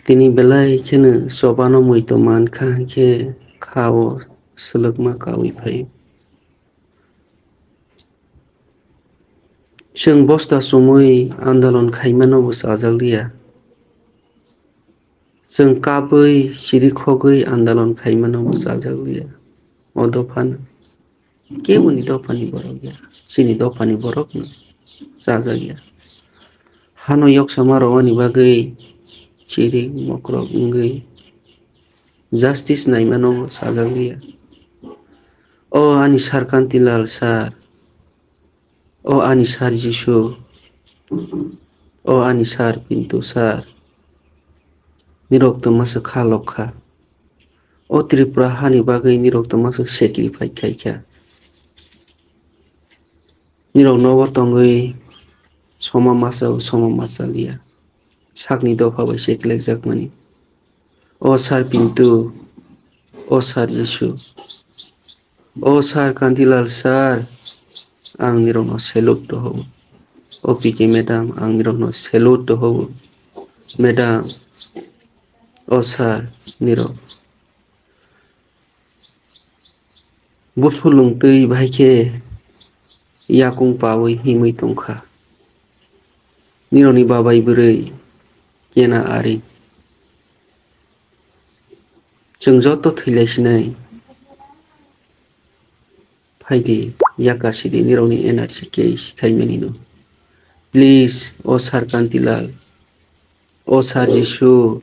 Tini belai kene sobano muito man ke kao selekma kawi fai. Seng bosta sumui andalon khaimano busajaliya. Seng kabui sirikogui andalon khaimano busajaliya. Odofan ke muni dofani borok ya. Sini dofani borok no sajaliya. Hano yok samaro wani bagai chiri mokrok ngai justice naimano sajaliya. O ani Sarkantilal sar. O ani sar Jisu. O ani sar Pintu sar. Nirok to masuk halokha. O Tripura hani bagai nirok to masuk sacrifice khaikha. Nirok nogo tongoi soma masaliya. Sakni dofa bai seklek jakmani. O sar Pintu. O sar Jisu. O sar Kantilal sar. Ang nirok no salute to ho. O PK madam ang nirok no salute to ho. Madam. O sar nirok. Busulung tui baike yakung pawi himui tongkha. Nirok ni babai burui kena ari. Jeng joto thilaisinai. Faide yakasidi nirok ni NRC case khaimani no. Please O sar Kantilal. O sar Jisu.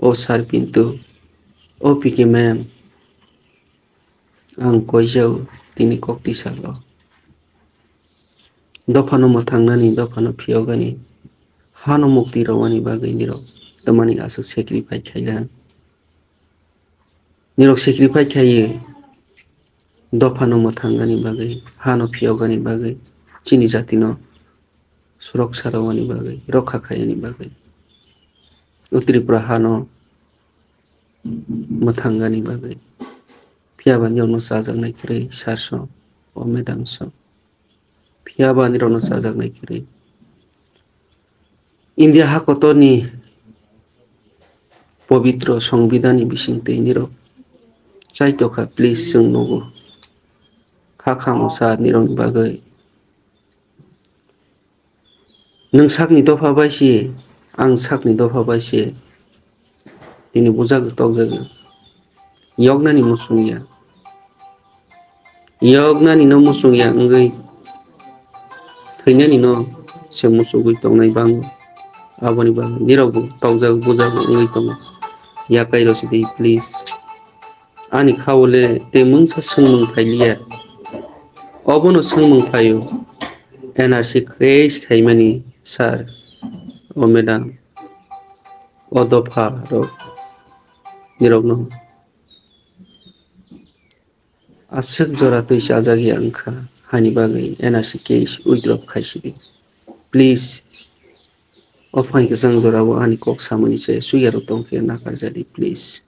O sar Pintu. O PK ma'am. Ang koijau tini kokti salo. Dofano mo thangnani dofano phiyogani. Hano mukti rawani bagai nirok. Tamani asuk sacrifice khailan. Nirok sacrifice khaiye. Dofano mo thangnani bagai. Hano phiyogani bagai. Chini jati no. Suraksha rawani bagai. Rokha khayani bagai. Tripura hano mo thanggani bagai. Phiaba nirok no sajaknai khrui sarso. O madam so. Phiaba nirok no sajaknai khrui. India hakotoni pabitro সংবিধানি bisingtui nirok chaitokha please jeng nogo khakamo sar nirok ni bagai. Nung sakni dofa baisi ang sakni dofa baisi tini bujag tokjagyo. Yognani musungya. Yognani no musungya ngai thainani no se musugui tongnai bang aboni bang nirok tokjag bujag ngai tong yakai rosidi please. Ani khawle te mungsa sungmung phailiya. Obono sungmung phayo. NRC case khaimani sir. O madam. O dofa rok nirok no. Asuk jora tui sajagya angkha hani bagai NRC case withdraw khaisidi. Please. O phai kisang jora wo ani kok samani che suyaro tongke nakarjadi please.